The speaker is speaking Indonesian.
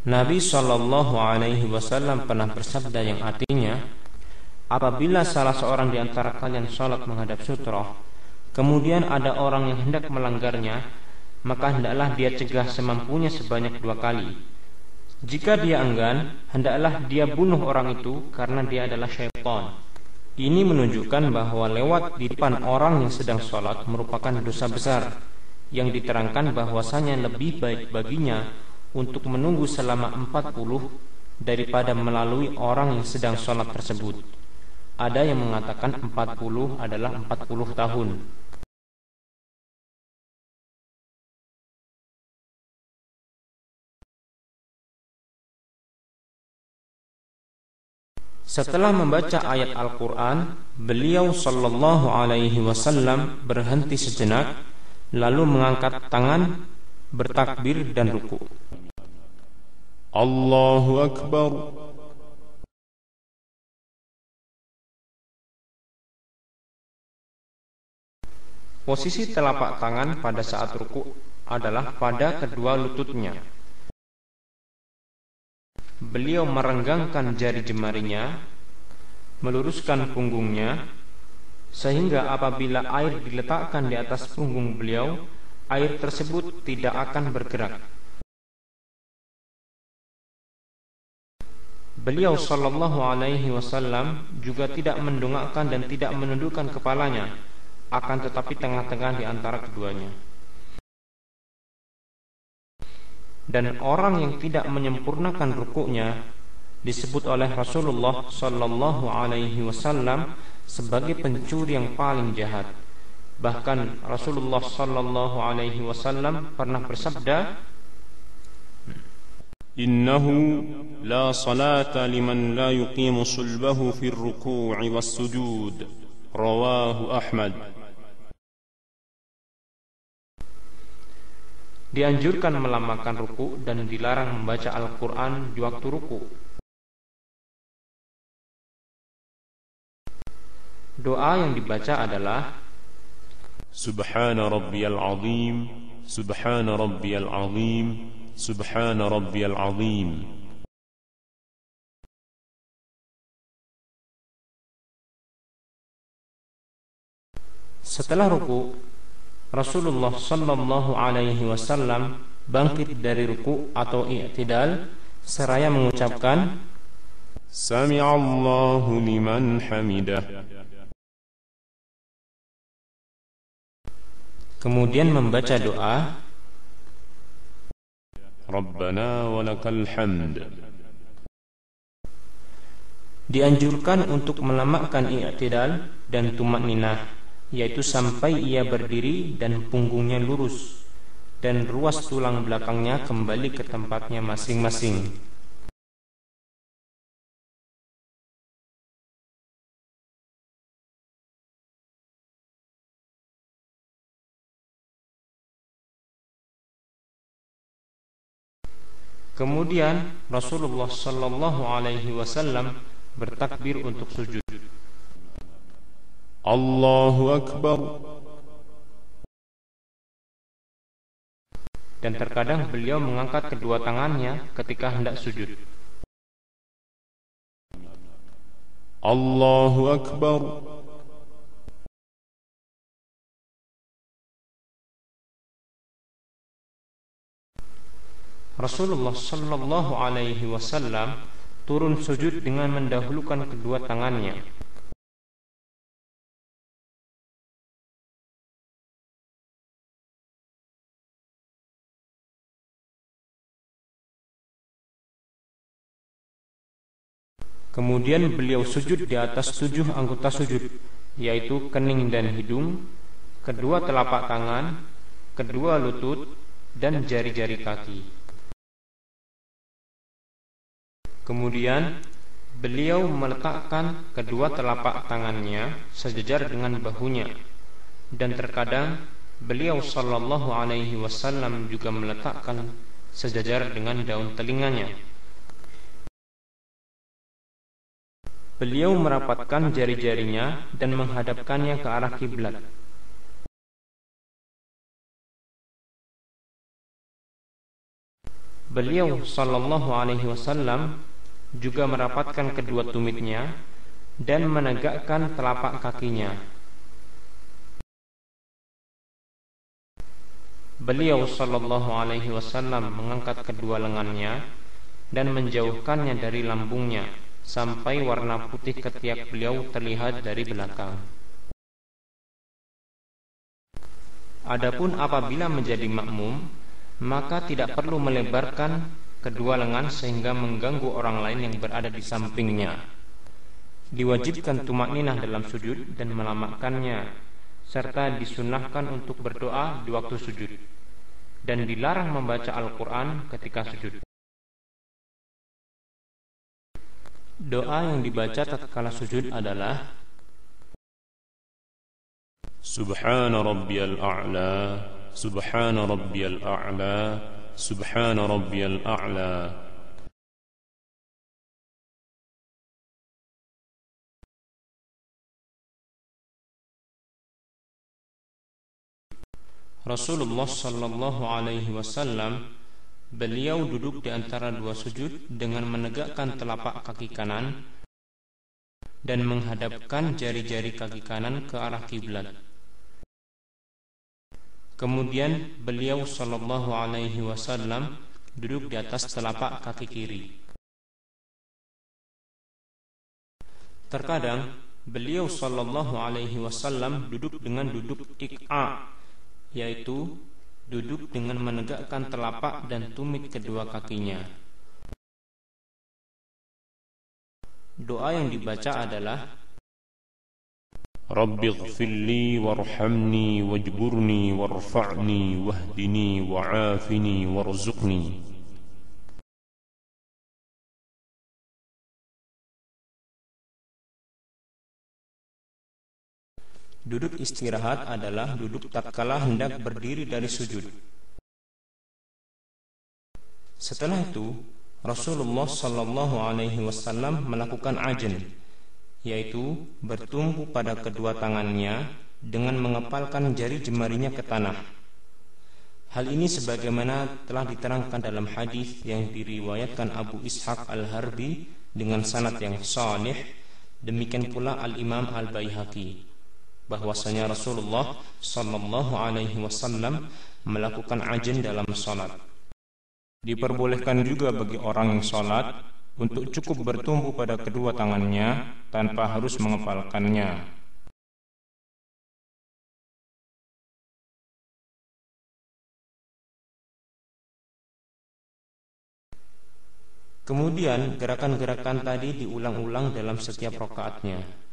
Nabi SAW pernah bersabda yang artinya, apabila salah seorang di antara kalian sholat menghadap sutroh, kemudian ada orang yang hendak melanggarnya, maka hendaklah dia cegah semampunya sebanyak 2 kali. Jika dia enggan, hendaklah dia bunuh orang itu karena dia adalah syaitan. Ini menunjukkan bahwa lewat di depan orang yang sedang sholat merupakan dosa besar, yang diterangkan bahwasanya lebih baik baginya untuk menunggu selama 40 daripada melalui orang yang sedang sholat tersebut. Ada yang mengatakan 40 adalah 40 tahun. Setelah membaca ayat Al-Quran, beliau sallallahu alaihi wasallam berhenti sejenak, lalu mengangkat tangan, bertakbir dan ruku. Allahu Akbar. Posisi telapak tangan pada saat ruku adalah pada kedua lututnya. Beliau merenggangkan jari jemarinya, meluruskan punggungnya, sehingga apabila air diletakkan di atas punggung beliau, air tersebut tidak akan bergerak. Beliau sallallahu alaihi wasallam juga tidak mendongakkan dan tidak menundukkan kepalanya, akan tetapi tengah-tengah di antara keduanya. Dan orang yang tidak menyempurnakan rukuknya disebut oleh Rasulullah sallallahu alaihi wasallam sebagai pencuri yang paling jahat. Bahkan Rasulullah sallallahu alaihi wasallam pernah bersabda, Innahu la salata liman la yuqimu sulbahu fi ar-ruku'i was-sujud. Rawahu Ahmad. Dianjurkan melambaikan ruku dan dilarang membaca Al-Quran di waktu ruku. Doa yang dibaca adalah Subhana rabbiyal azim, Subhana rabbiyal azim, Subhana rabbiyal azim. Setelah ruku, Rasulullah sallallahu alaihi wasallam bangkit dari ruku atau i'tidal seraya mengucapkan Sami'allahu liman hamidah. Kemudian membaca doa Rabbana walakal hamd. Dianjurkan untuk melamakkan i'tidal dan tumakninah, yaitu sampai ia berdiri dan punggungnya lurus dan ruas tulang belakangnya kembali ke tempatnya masing-masing. Kemudian Rasulullah sallallahu alaihi wasallam bertakbir untuk sujud. Allahu Akbar. Dan terkadang beliau mengangkat kedua tangannya ketika hendak sujud. Allahu Akbar. Rasulullah sallallahu alaihi wasallam turun sujud dengan mendahulukan kedua tangannya. Kemudian beliau sujud di atas 7 anggota sujud, yaitu kening dan hidung, kedua telapak tangan, kedua lutut, dan jari-jari kaki. Kemudian beliau meletakkan kedua telapak tangannya sejajar dengan bahunya, dan terkadang beliau sallallahu alaihi wasallam juga meletakkan sejajar dengan daun telinganya. Beliau merapatkan jari-jarinya dan menghadapkannya ke arah kiblat. Beliau sallallahu alaihi wasallam juga merapatkan kedua tumitnya dan menegakkan telapak kakinya. Beliau sallallahu alaihi wasallam mengangkat kedua lengannya dan menjauhkannya dari lambungnya sampai warna putih ketiak beliau terlihat dari belakang. Adapun apabila menjadi makmum, maka tidak perlu melebarkan kedua lengan sehingga mengganggu orang lain yang berada di sampingnya. Diwajibkan tumakninah dalam sujud dan melamakannya, serta disunahkan untuk berdoa di waktu sujud, dan dilarang membaca Al-Quran ketika sujud. Doa yang dibaca tatkala sujud adalah Subhana rabbiyal a'la, Subhana rabbiyal a'la, Subhana rabbiyal a'la. Rasulullah sallallahu alaihi wasallam, beliau duduk di antara dua sujud dengan menegakkan telapak kaki kanan dan menghadapkan jari-jari kaki kanan ke arah kiblat. Kemudian beliau sallallahu alaihi wasallam duduk di atas telapak kaki kiri. Terkadang beliau sallallahu alaihi wasallam duduk dengan duduk iq'a, yaitu duduk dengan menegakkan telapak dan tumit kedua kakinya. Doa yang dibaca adalah Rabbi ighfirli warhamni wajburni warfa'ni wahdini wa'afini warzuqni. Duduk istirahat adalah duduk tatkala hendak berdiri dari sujud. Setelah itu, Rasulullah sallallahu alaihi wasallam melakukan ajn, yaitu bertumpu pada kedua tangannya dengan mengepalkan jari jemarinya ke tanah. Hal ini sebagaimana telah diterangkan dalam hadis yang diriwayatkan Abu Ishaq Al-Harbi dengan sanad yang sahih. Demikian pula Al-Imam Al-Baihaqi, bahwasanya Rasulullah sallallahu alaihi wasallam melakukan ajn dalam salat. Diperbolehkan juga bagi orang yang salat untuk cukup bertumpu pada kedua tangannya tanpa harus mengepalkannya. Kemudian gerakan-gerakan tadi diulang-ulang dalam setiap rakaatnya.